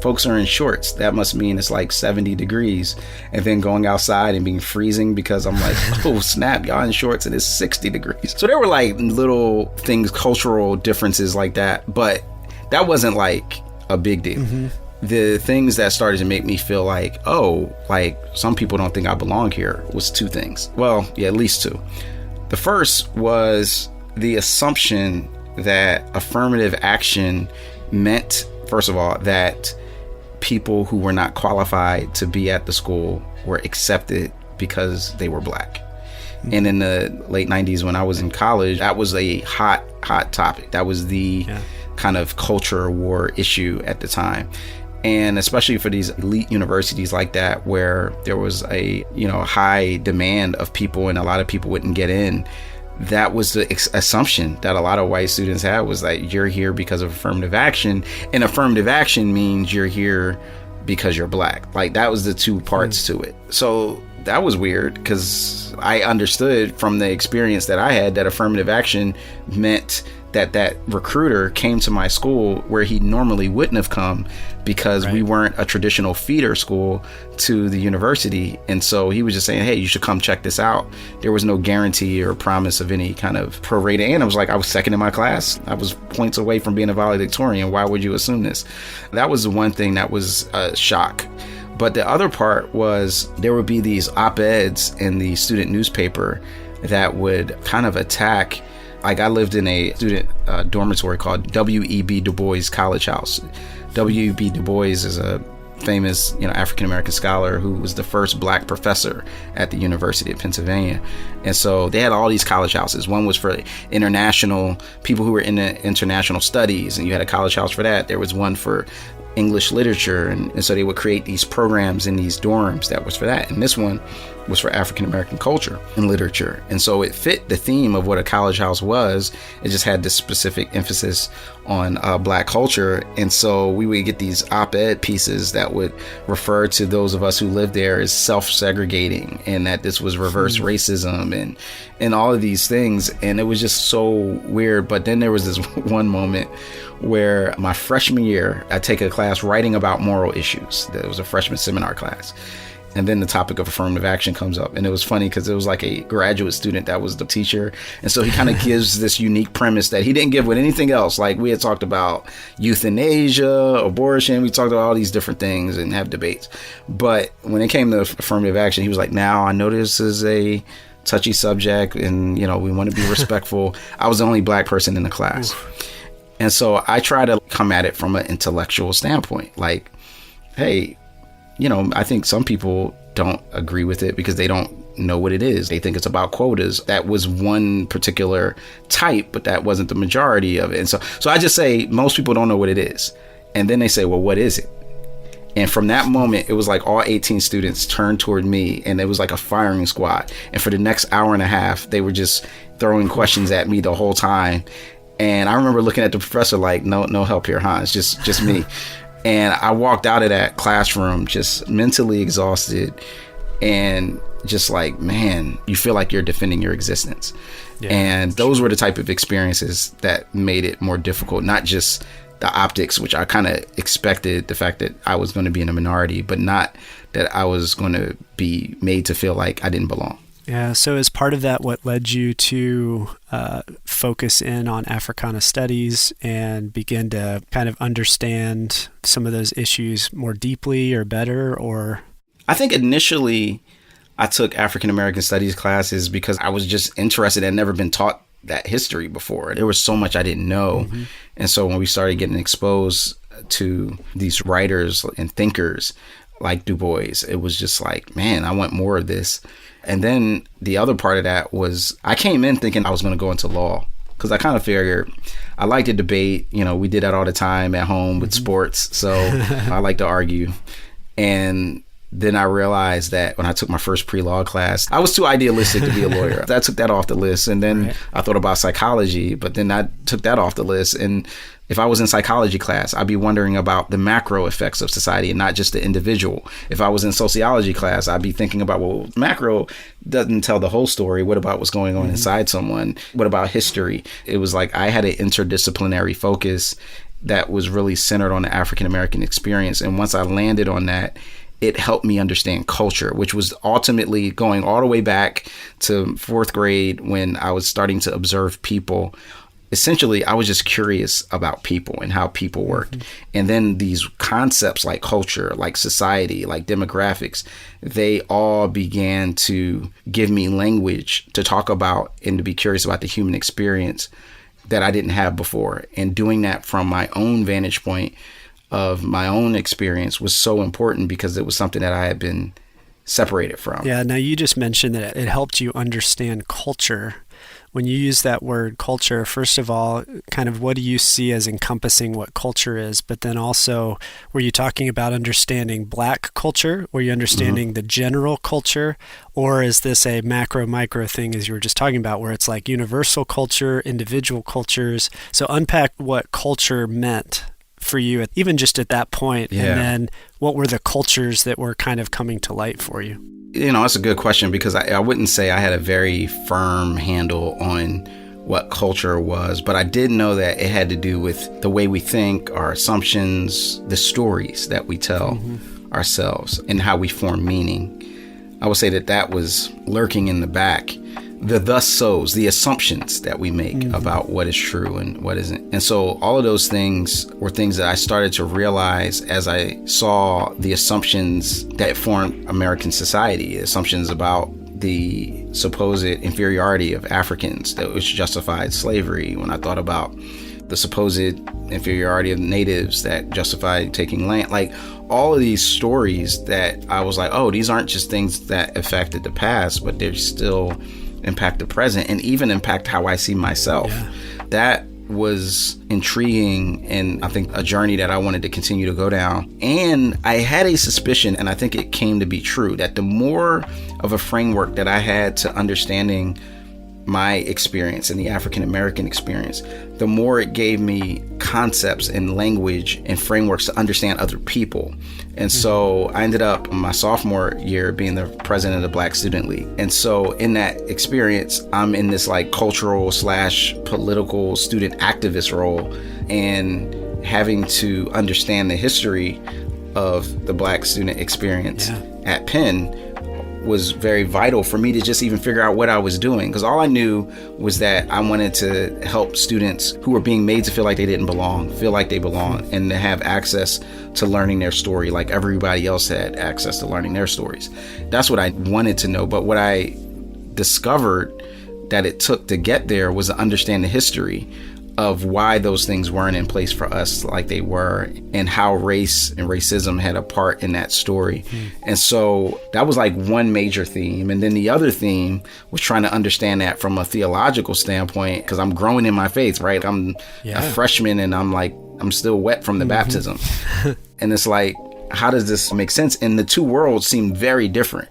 folks are in shorts. That must mean it's like 70 degrees. And then going outside and being freezing because I'm like, oh, snap, y'all in shorts and it's 60 degrees. So there were like little things, cultural differences like that. But that wasn't like a big deal. Mm-hmm. The things that started to make me feel like, oh, like some people don't think I belong here was two things. Well, yeah, at least two. The first was the assumption that affirmative action meant, first of all, that people who were not qualified to be at the school were accepted because they were Black. And in the late 90s, when I was in college, that was a hot topic. That was the kind of culture war issue at the time. And especially for these elite universities like that, where there was a, high demand of people and a lot of people wouldn't get in. That was the assumption that a lot of white students had, was that you're here because of affirmative action, and affirmative action means you're here because you're Black. Like, that was the two parts to it. So that was weird, because I understood from the experience that I had that affirmative action meant that recruiter came to my school where he normally wouldn't have come, because we weren't a traditional feeder school to the university. And so he was just saying, hey, you should come check this out. There was no guarantee or promise of any kind of prorated. And I was second in my class. I was points away from being a valedictorian. Why would you assume this? That was the one thing that was a shock. But the other part was there would be these op-eds in the student newspaper that would kind of attack. Like, I lived in a student dormitory called W.E.B. Du Bois College House. W.E.B. Du Bois is a famous, African-American scholar who was the first Black professor at the University of Pennsylvania. And so they had all these college houses. One was for international people who were in the international studies, and you had a college house for that. There was one for English literature. And so they would create these programs in these dorms that was for that. And this one was for African-American culture and literature. And so it fit the theme of what a college house was. It just had this specific emphasis on Black culture. And so we would get these op-ed pieces that would refer to those of us who lived there as self-segregating, and that this was reverse racism and all of these things. And it was just so weird. But then there was this one moment where my freshman year, I take a class writing about moral issues. That was a freshman seminar class. And then the topic of affirmative action comes up. And it was funny because it was like a graduate student that was the teacher. And so he kind of gives this unique premise that he didn't give with anything else. Like, we had talked about euthanasia, abortion. We talked about all these different things and have debates. But when it came to affirmative action, he was like, now I know this is a touchy subject and, we want to be respectful. I was the only Black person in the class. Oof. And so I try to come at it from an intellectual standpoint. Like, hey, I think some people don't agree with it because they don't know what it is. They think it's about quotas. That was one particular type, but that wasn't the majority of it. And so I just say most people don't know what it is. And then they say, well, what is it? And from that moment, it was like all 18 students turned toward me, and it was like a firing squad. And for the next hour and a half, they were just throwing questions at me the whole time. And I remember looking at the professor like, no help here, huh? It's just me. And I walked out of that classroom just mentally exhausted and just like, man, you feel like you're defending your existence. Yeah, and those were the type of experiences that made it more difficult, not just the optics, which I kind of expected, the fact that I was going to be in a minority, but not that I was going to be made to feel like I didn't belong. Yeah. So as part of that, what led you to focus in on Africana studies and begin to kind of understand some of those issues more deeply or better? Or I think initially I took African American studies classes because I was just interested. I'd never been taught that history before. There was so much I didn't know. Mm-hmm. And so when we started getting exposed to these writers and thinkers like Du Bois, it was just like, man, I want more of this. And then the other part of that was I came in thinking I was going to go into law because I kind of figured I like to debate. We did that all the time at home with sports. So I like to argue. And then I realized that when I took my first pre-law class, I was too idealistic to be a lawyer. I took that off the list. And then I thought about psychology, but then I took that off the list. And if I was in psychology class, I'd be wondering about the macro effects of society and not just the individual. If I was in sociology class, I'd be thinking about, well, macro doesn't tell the whole story. What about what's going on inside someone? What about history? It was like I had an interdisciplinary focus that was really centered on the African American experience. And once I landed on that, it helped me understand culture, which was ultimately going all the way back to fourth grade when I was starting to observe people. Essentially, I was just curious about people and how people worked. Mm-hmm. And then these concepts like culture, like society, like demographics, they all began to give me language to talk about and to be curious about the human experience that I didn't have before. And doing that from my own vantage point of my own experience was so important because it was something that I had been separated from. Yeah, now you just mentioned that it helped you understand culture. When you use that word culture, first of all, kind of what do you see as encompassing what culture is? But then also, were you talking about understanding Black culture? Were you understanding the general culture? Or is this a macro-micro thing, as you were just talking about, where it's like universal culture, individual cultures? So unpack what culture meant for you, even just at that point. Yeah. And then what were the cultures that were kind of coming to light for you? That's a good question, because I wouldn't say I had a very firm handle on what culture was, but I did know that it had to do with the way we think, our assumptions, the stories that we tell ourselves, and how we form meaning. I would say that was lurking in the back. The thus so's, the assumptions that we make about what is true and what isn't. And so all of those things were things that I started to realize as I saw the assumptions that formed American society, assumptions about the supposed inferiority of Africans, that which justified slavery. When I thought about the supposed inferiority of natives that justified taking land, like all of these stories that I was like, oh, these aren't just things that affected the past, but they're still impact the present and even impact how I see myself. Yeah. That was intriguing, and I think a journey that I wanted to continue to go down. And I had a suspicion, and I think it came to be true, that the more of a framework that I had to understanding my experience and the African American experience, the more it gave me concepts and language and frameworks to understand other people. And so I ended up my sophomore year being the president of the Black Student League. And so in that experience, I'm in this like cultural / political student activist role, and having to understand the history of the Black student experience at Penn was very vital for me to just even figure out what I was doing. Because all I knew was that I wanted to help students who were being made to feel like they didn't belong, feel like they belong, and to have access to learning their story like everybody else had access to learning their stories. That's what I wanted to know. But what I discovered that it took to get there was to understand the history of why those things weren't in place for us like they were, and how race and racism had a part in that story. And so that was like one major theme. And then the other theme was trying to understand that from a theological standpoint, because I'm growing in my faith, right? I'm a freshman, and I'm still wet from the baptism. And it's like, how does this make sense? And the two worlds seem very different.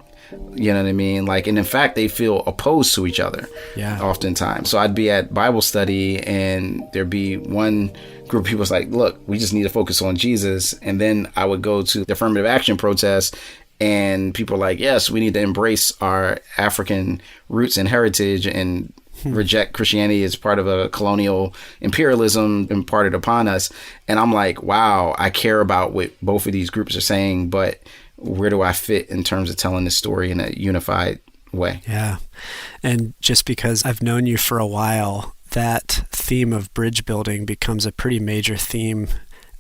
You know what I mean? Like, and in fact, they feel opposed to each other oftentimes. So I'd be at Bible study, and there'd be one group of people was like, look, we just need to focus on Jesus. And then I would go to the affirmative action protest, and people are like, yes, we need to embrace our African roots and heritage and reject Christianity as part of a colonial imperialism imparted upon us. And I'm like, wow, I care about what both of these groups are saying, but where do I fit in terms of telling this story in a unified way? Yeah. And just because I've known you for a while, that theme of bridge building becomes a pretty major theme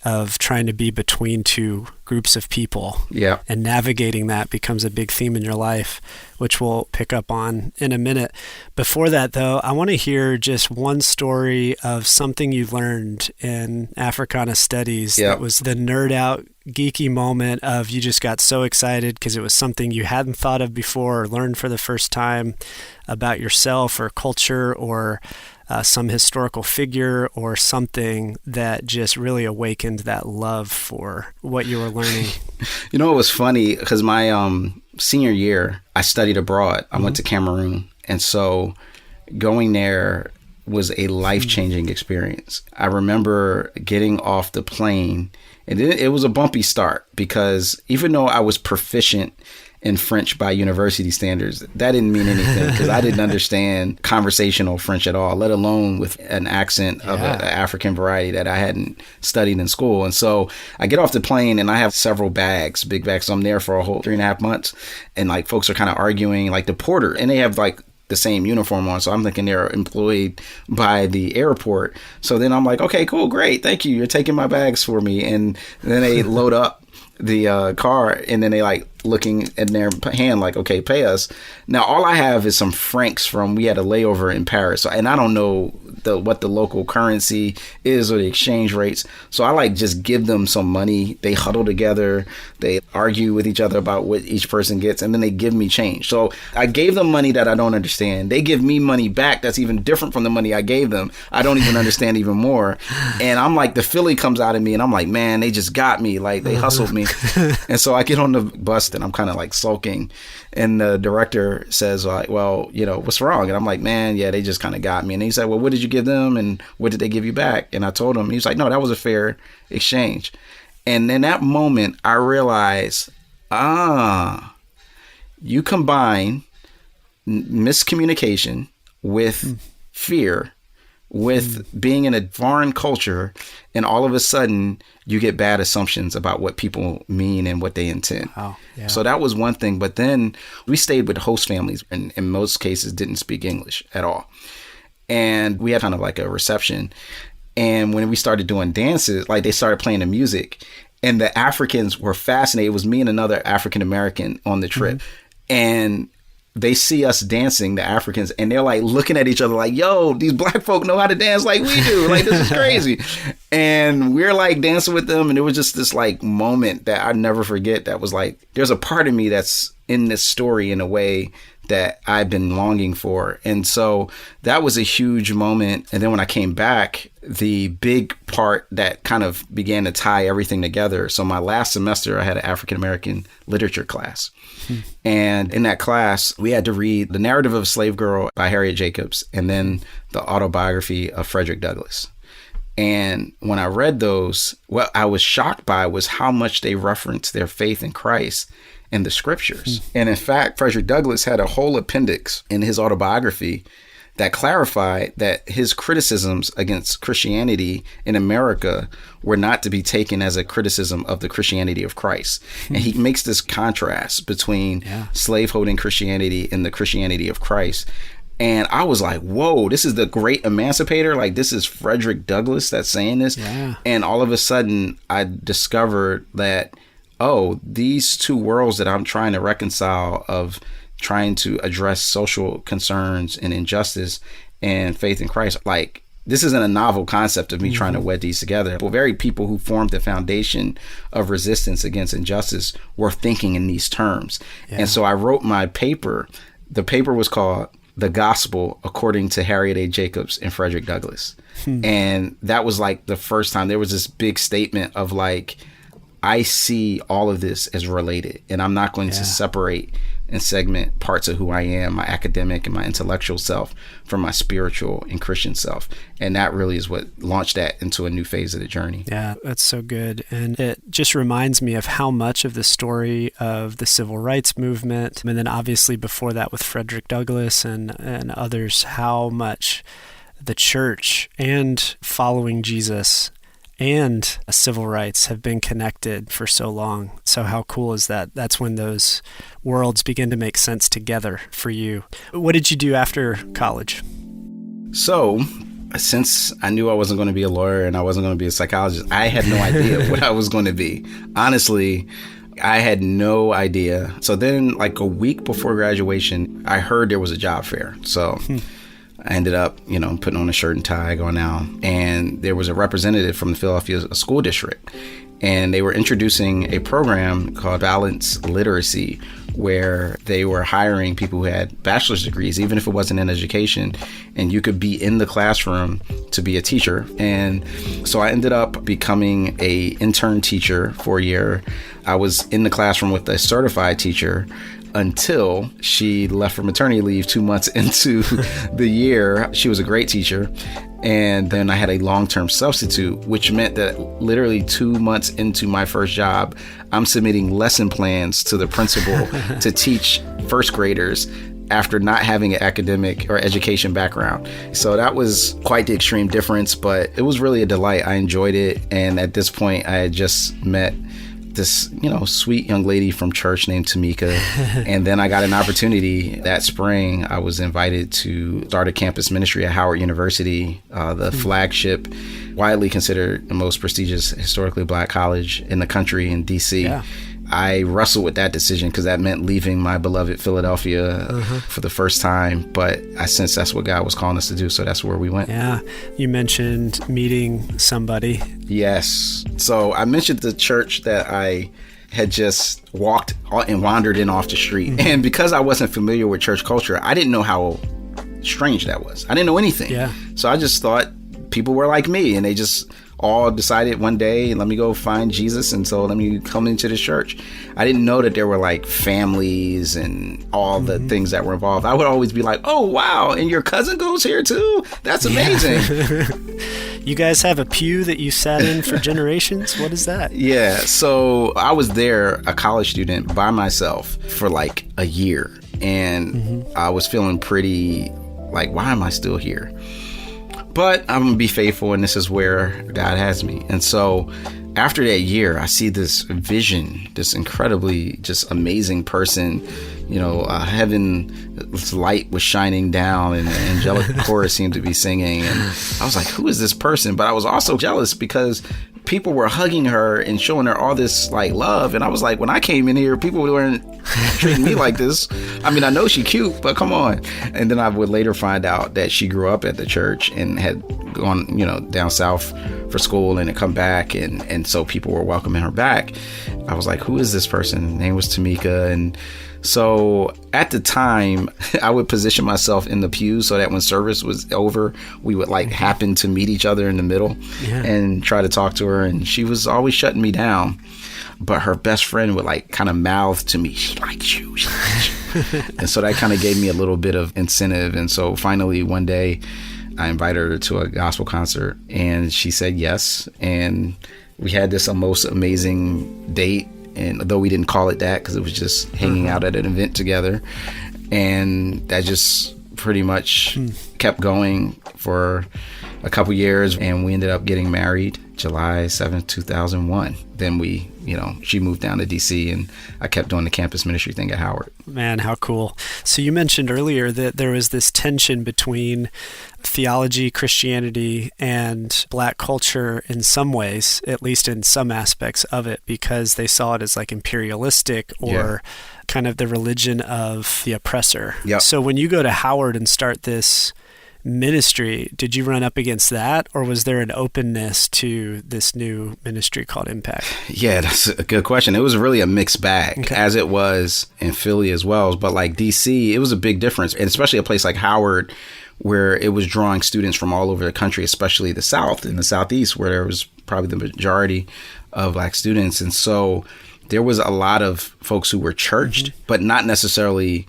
of trying to be between two groups of people. Yeah. And navigating that becomes a big theme in your life, which we'll pick up on in a minute. Before that, though, I want to hear just one story of something you learned in Africana studies that was the nerd out, geeky moment of you just got so excited because it was something you hadn't thought of before or learned for the first time about yourself or culture or some historical figure or something that just really awakened that love for what you were learning. You know, it was funny because my senior year, I studied abroad. I went to Cameroon. And so going there was a life-changing experience. I remember getting off the plane, and it was a bumpy start because even though I was proficient in French by university standards, that didn't mean anything because I didn't understand conversational French at all, let alone with an accent of an African variety that I hadn't studied in school. And so I get off the plane and I have several bags, big bags. So I'm there for a whole 3.5 months, and like folks are kind of arguing, like the porter, and they have like the same uniform on. So I'm thinking they're employed by the airport. So then I'm like, okay, cool, great. Thank you. You're taking my bags for me. And then they load up the car, and then they like looking in their hand like, okay, pay us. Now, all I have is some francs from, we had a layover in Paris. And I don't know what the local currency is or the exchange rates. So I like just give them some money. They huddle together. They argue with each other about what each person gets. And then they give me change. So I gave them money that I don't understand. They give me money back that's even different from the money I gave them. I don't even understand even more. And I'm like, the Philly comes out of me and I'm like, man, they just got me. Like they hustled me. And so I get on the bus and I'm kind of like sulking. And the director says, like, well, what's wrong? And I'm like, man, yeah, they just kind of got me. And he said, well, what did you give them? And what did they give you back? And I told him, he was like, no, that was a fair exchange. And in that moment, I realized, you combine miscommunication with fear, with being in a foreign culture, and all of a sudden you get bad assumptions about what people mean and what they intend. Wow. Yeah. So that was one thing. But then we stayed with host families and in most cases didn't speak English at all. And we had kind of like a reception. And when we started doing dances, like they started playing the music and the Africans were fascinated. It was me and another African American on the trip. And they see us dancing, the Africans, and they're like looking at each other like, yo, these black folk know how to dance like we do. Like, this is crazy. And we're like dancing with them. And it was just this like moment that I never forget. That was like, there's a part of me that's in this story in a way that I've been longing for. And so that was a huge moment. And then when I came back, the big part that kind of began to tie everything together. So my last semester, I had an African-American literature class. And in that class, we had to read The Narrative of a Slave Girl by Harriet Jacobs and then the autobiography of Frederick Douglass. And when I read those, what I was shocked by was how much they referenced their faith in Christ in the scriptures. And in fact, Frederick Douglass had a whole appendix in his autobiography that clarified that his criticisms against Christianity in America were not to be taken as a criticism of the Christianity of Christ. And he makes this contrast between slaveholding Christianity and the Christianity of Christ. And I was like, whoa, this is the great emancipator. Like, this is Frederick Douglass that's saying this. Yeah. And all of a sudden, I discovered that, oh, these two worlds that I'm trying to reconcile of trying to address social concerns and injustice and faith in Christ, like, this isn't a novel concept of me trying to wed these together. The very people who formed the foundation of resistance against injustice were thinking in these terms. Yeah. And so I wrote my paper. The paper was called The Gospel According to Harriet A. Jacobs and Frederick Douglass. And that was like the first time there was this big statement of like, I see all of this as related, and I'm not going to separate and segment parts of who I am, my academic and my intellectual self, from my spiritual and Christian self. And that really is what launched that into a new phase of the journey. Yeah, that's so good. And it just reminds me of how much of the story of the civil rights movement, and then obviously before that with Frederick Douglass and others, how much the church and following Jesus and civil rights have been connected for so long. So how cool is that? That's when those worlds begin to make sense together for you. What did you do after college? So, since I knew I wasn't going to be a lawyer and I wasn't going to be a psychologist, I had no idea what I was going to be. Honestly, I had no idea. So then, like a week before graduation, I heard there was a job fair. So I ended up, putting on a shirt and tie, going out, and there was a representative from the Philadelphia school district, and they were introducing a program called Balanced Literacy, where they were hiring people who had bachelor's degrees, even if it wasn't in education, and you could be in the classroom to be a teacher. And so I ended up becoming a intern teacher for a year. I was in the classroom with a certified teacher until she left for maternity leave 2 months into the year. She was a great teacher. And then I had a long-term substitute, which meant that literally 2 months into my first job, I'm submitting lesson plans to the principal to teach first graders after not having an academic or education background. So that was quite the extreme difference, but it was really a delight. I enjoyed it. And at this point, I had just met this, sweet young lady from church named Tamika. And then I got an opportunity that spring. I was invited to start a campus ministry at Howard University, the flagship, widely considered the most prestigious historically Black college in the country in DC. Yeah. I wrestled with that decision because that meant leaving my beloved Philadelphia for the first time. But I sensed that's what God was calling us to do. So that's where we went. Yeah. You mentioned meeting somebody. Yes. So I mentioned the church that I had just walked and wandered in off the street. And because I wasn't familiar with church culture, I didn't know how strange that was. I didn't know anything. Yeah. So I just thought people were like me, and they just all decided one day, let me go find Jesus, and so let me come into the church. I didn't know that there were like families and all the things that were involved. I would always be like, oh wow, and your cousin goes here too? That's amazing. You guys have a pew that you sat in for generations? What is that? Yeah, so I was there, a college student, by myself for like a year, and I was feeling pretty like, why am I still here? But I'm going to be faithful, and this is where God has me. And so after that year, I see this vision, this incredibly just amazing person. You know, heaven's light was shining down, and the angelic chorus seemed to be singing. And I was like, who is this person? But I was also jealous because people were hugging her and showing her all this like love. And I was like, when I came in here, people weren't treating me like this. I mean, I know she's cute, but come on. And then I would later find out that she grew up at the church and had gone, you know, down south for school and had come back. And so people were welcoming her back. I was like, who is this person? Her name was Tamika. And so at the time, I would position myself in the pew so that when service was over, we would like happen to meet each other in the middle and try to talk to her. And she was always shutting me down. But her best friend would like kind of mouth to me, she likes you, she likes you. And so that kind of gave me a little bit of incentive. And so finally one day I invited her to a gospel concert and she said yes. And we had this most amazing date. And though we didn't call it that because it was just hanging out at an event together. And that just pretty much kept going for a couple years. And we ended up getting married July 7th, 2001. Then she moved down to DC and I kept doing the campus ministry thing at Howard. Man, how cool. So you mentioned earlier that there was this tension between theology, Christianity, and Black culture in some ways, at least in some aspects of it, because they saw it as like imperialistic or kind of the religion of the oppressor. Yep. So when you go to Howard and start this ministry, did you run up against that, or was there an openness to this new ministry called Impact? Yeah, that's a good question. It was really a mixed bag, as it was in Philly as well. But like DC, it was a big difference, and especially a place like Howard, where it was drawing students from all over the country, especially the South and the Southeast, where there was probably the majority of Black students. And so there was a lot of folks who were churched, but not necessarily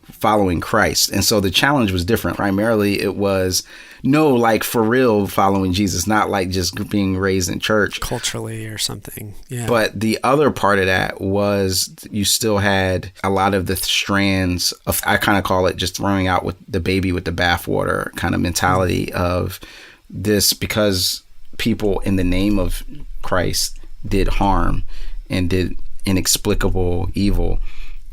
following Christ. And so the challenge was different. Primarily it was like for real following Jesus, not like just being raised in church culturally or something. Yeah. But the other part of that was you still had a lot of the strands of, I kind of call it just throwing out with the baby with the bathwater kind of mentality of this, because people in the name of Christ did harm and did inexplicable evil.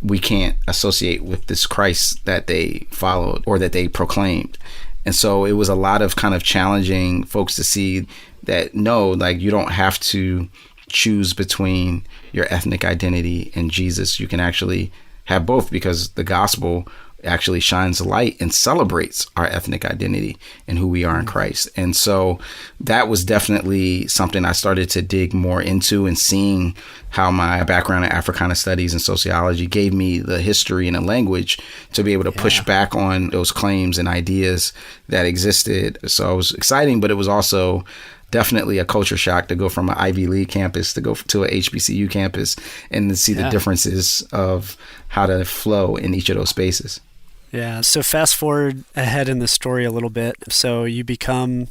We can't associate with this Christ that they followed or that they proclaimed. And so it was a lot of kind of challenging folks to see that, no, like you don't have to choose between your ethnic identity and Jesus. You can actually have both, because the gospel actually shines a light and celebrates our ethnic identity and who we are in Christ. And so that was definitely something I started to dig more into, and seeing how my background in Africana studies and sociology gave me the history and the language to be able to push back on those claims and ideas that existed. So it was exciting, but it was also definitely a culture shock to go from an Ivy League campus to go to a HBCU campus and to see the differences of how to flow in each of those spaces. Yeah. So fast forward ahead in the story a little bit. So you become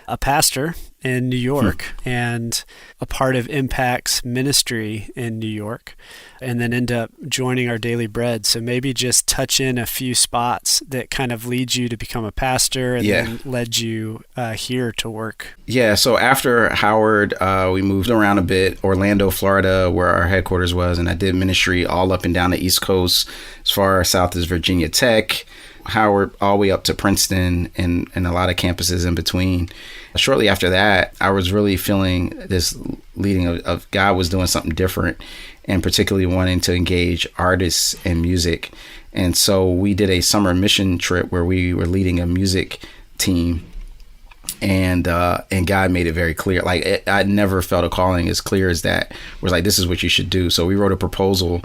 a pastor in New York and a part of Impact's ministry in New York, and then end up joining Our Daily Bread. So maybe just touch in a few spots that kind of lead you to become a pastor and then led you here to work. Yeah. So after Howard, we moved around a bit, Orlando, Florida, where our headquarters was. And I did ministry all up and down the East Coast, as far south as Virginia Tech. Howard all the way up to Princeton and a lot of campuses in between. Shortly after that, I was really feeling this leading of God was doing something different, and particularly wanting to engage artists in music. And so we did a summer mission trip where we were leading a music team. And God made it very clear. Like, I never felt a calling as clear as that. It was like, this is what you should do. So we wrote a proposal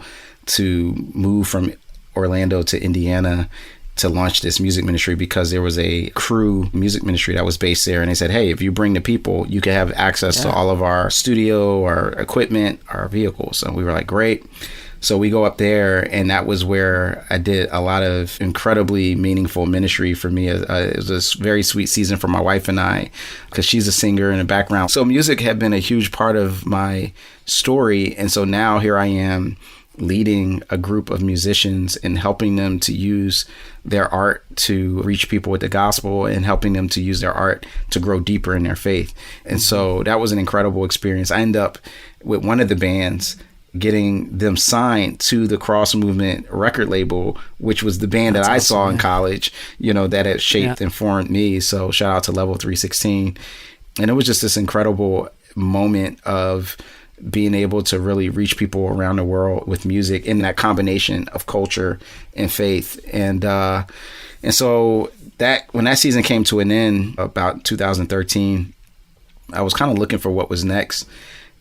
to move from Orlando to Indiana to launch this music ministry, because there was a crew music ministry that was based there. And they said, hey, if you bring the people, you can have access to all of our studio, our equipment, our vehicles. So we were like, great. So we go up there, and that was where I did a lot of incredibly meaningful ministry for me. It was a very sweet season for my wife and I, because she's a singer in the background. So music had been a huge part of my story. And so now here I am leading a group of musicians and helping them to use their art to reach people with the gospel, and helping them to use their art to grow deeper in their faith. And so that was an incredible experience. I ended up with one of the bands getting them signed to the Cross Movement record label, which was the band that I saw in college, that had shaped and formed me. So shout out to Level 316. And it was just this incredible moment of being able to really reach people around the world with music in that combination of culture and faith. And so that when that season came to an end about 2013, I was kind of looking for what was next.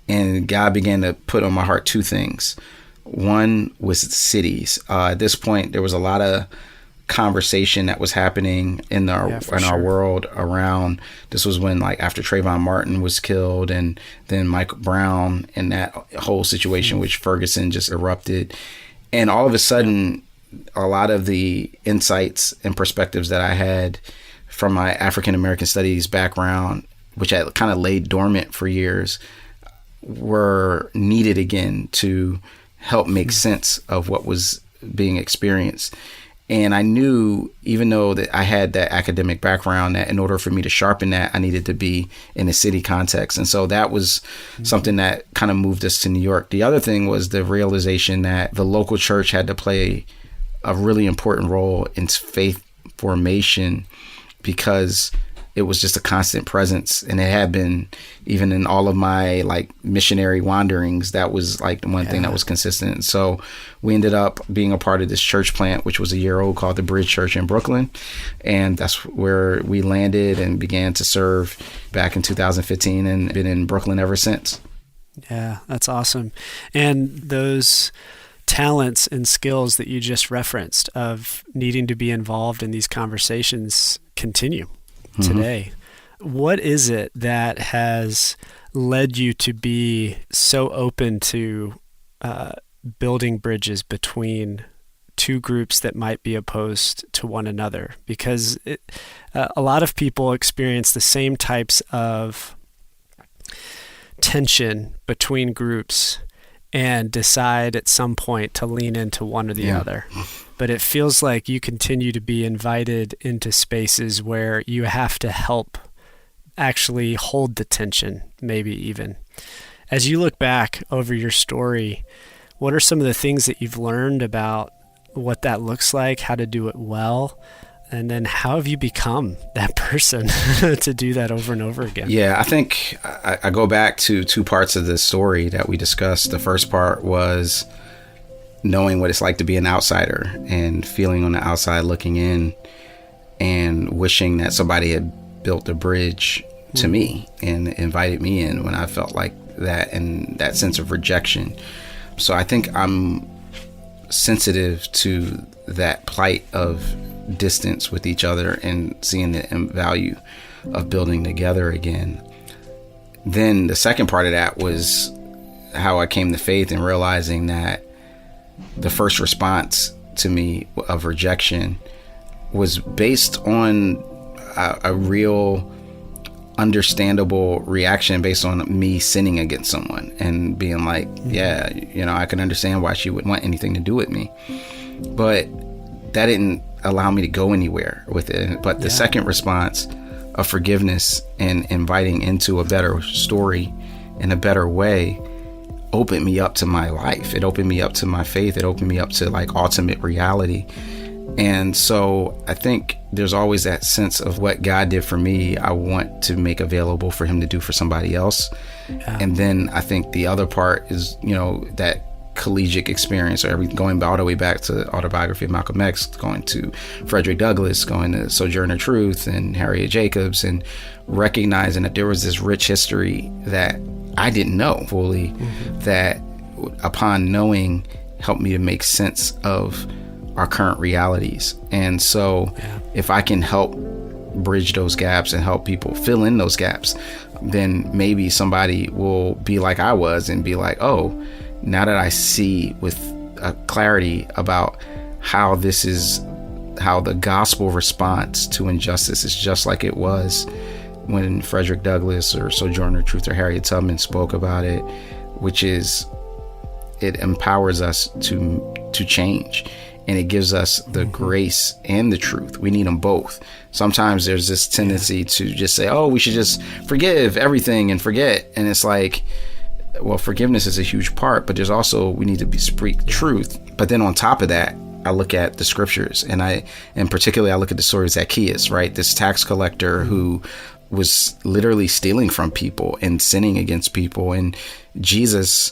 And God began to put on my heart two things. One was cities. At this point, there was a lot of conversation that was happening in our world around. This was when, like, after Trayvon Martin was killed, and then Michael Brown, and that whole situation, which Ferguson just erupted. And all of a sudden, a lot of the insights and perspectives that I had from my African American studies background, which I kind of laid dormant for years, were needed again to help make sense of what was being experienced. And I knew, even though that I had that academic background, that in order for me to sharpen that, I needed to be in a city context. And so that was something that kind of moved us to New York. The other thing was the realization that the local church had to play a really important role in faith formation, because it was just a constant presence. And it had been, even in all of my missionary wanderings, that was the one thing that was consistent. So we ended up being a part of this church plant, which was a year old, called the Bridge Church in Brooklyn. And that's where we landed and began to serve back in 2015, and been in Brooklyn ever since. Yeah, that's awesome. And those talents and skills that you just referenced of needing to be involved in these conversations continue today. What is it that has led you to be so open to building bridges between two groups that might be opposed to one another? Because a lot of people experience the same types of tension between groups and decide at some point to lean into one or the other. But it feels like you continue to be invited into spaces where you have to help actually hold the tension, maybe even. As you look back over your story, what are some of the things that you've learned about what that looks like, how to do it well? And then how have you become that person to do that over and over again? Yeah, I think I go back to two parts of the story that we discussed. The first part was knowing what it's like to be an outsider, and feeling on the outside looking in, and wishing that somebody had built a bridge to me and invited me in when I felt like that, and that sense of rejection. So I think I'm sensitive to that plight of distance with each other, and seeing the value of building together again. Then the second part of that was how I came to faith, and realizing that the first response to me of rejection was based on a real understandable reaction based on me sinning against someone, and being like, I can understand why she would want anything to do with me. But that didn't allow me to go anywhere with it. But the second response of forgiveness and inviting into a better story in a better way opened me up to my life. It opened me up to my faith. It opened me up to ultimate reality. And so I think there's always that sense of what God did for me, I want to make available for him to do for somebody else. Yeah. And then I think the other part is, that collegiate experience, or going all the way back to Autobiography of Malcolm X, going to Frederick Douglass, going to Sojourner Truth and Harriet Jacobs, and recognizing that there was this rich history that I didn't know fully, that upon knowing helped me to make sense of our current realities. And so if I can help bridge those gaps and help people fill in those gaps, then maybe somebody will be like I was and be like, oh, now that I see with clarity about how the gospel response to injustice is just like it was when Frederick Douglass or Sojourner Truth or Harriet Tubman spoke about it, which is it empowers us to change. And it gives us the grace and the truth. We need them both. Sometimes there's this tendency to just say, oh, we should just forgive everything and forget. And it's like, well, forgiveness is a huge part, but there's also, we need to speak truth. But then on top of that, I look at the scriptures, and particularly I look at the story of Zacchaeus, right? This tax collector who was literally stealing from people and sinning against people. And Jesus,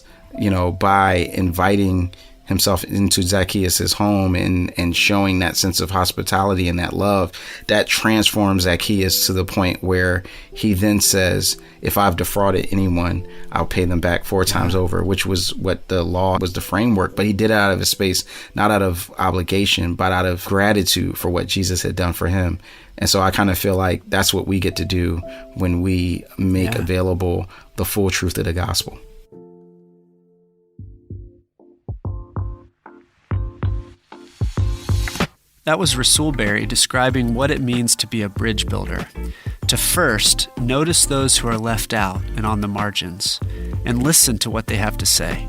by inviting himself into Zacchaeus' home and showing that sense of hospitality and that love, that transforms Zacchaeus to the point where he then says, if I've defrauded anyone, I'll pay them back 4 times over, which was what the law was, the framework. But he did it out of a space, not out of obligation, but out of gratitude for what Jesus had done for him. And so I kind of feel like that's what we get to do when we make available the full truth of the gospel. That was Rasool Berry describing what it means to be a bridge builder. To first, notice those who are left out and on the margins, and listen to what they have to say.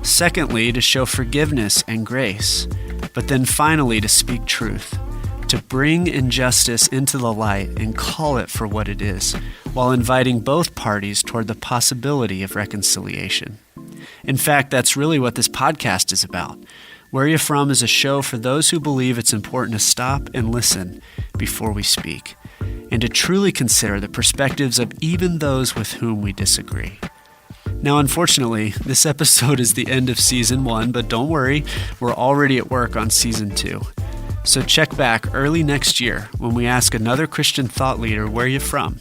Secondly, to show forgiveness and grace, but then finally to speak truth, to bring injustice into the light and call it for what it is, while inviting both parties toward the possibility of reconciliation. In fact, that's really what this podcast is about. Where You From is a show for those who believe it's important to stop and listen before we speak, and to truly consider the perspectives of even those with whom we disagree. Now, unfortunately, this episode is the end of Season 1, but don't worry, we're already at work on Season 2. So check back early next year when we ask another Christian thought leader where you're from,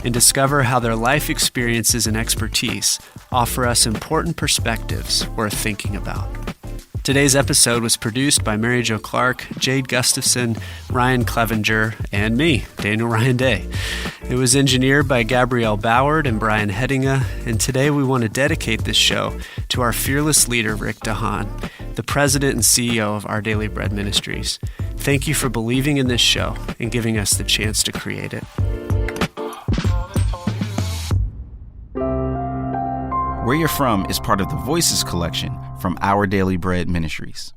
and discover how their life experiences and expertise offer us important perspectives worth thinking about. Today's episode was produced by Mary Jo Clark, Jade Gustafson, Ryan Clevenger, and me, Daniel Ryan Day. It was engineered by Gabrielle Boward and Brian Hettinga, and today we want to dedicate this show to our fearless leader, Rick DeHaan, the president and CEO of Our Daily Bread Ministries. Thank you for believing in this show and giving us the chance to create it. Where You're From is part of the Voices collection from Our Daily Bread Ministries.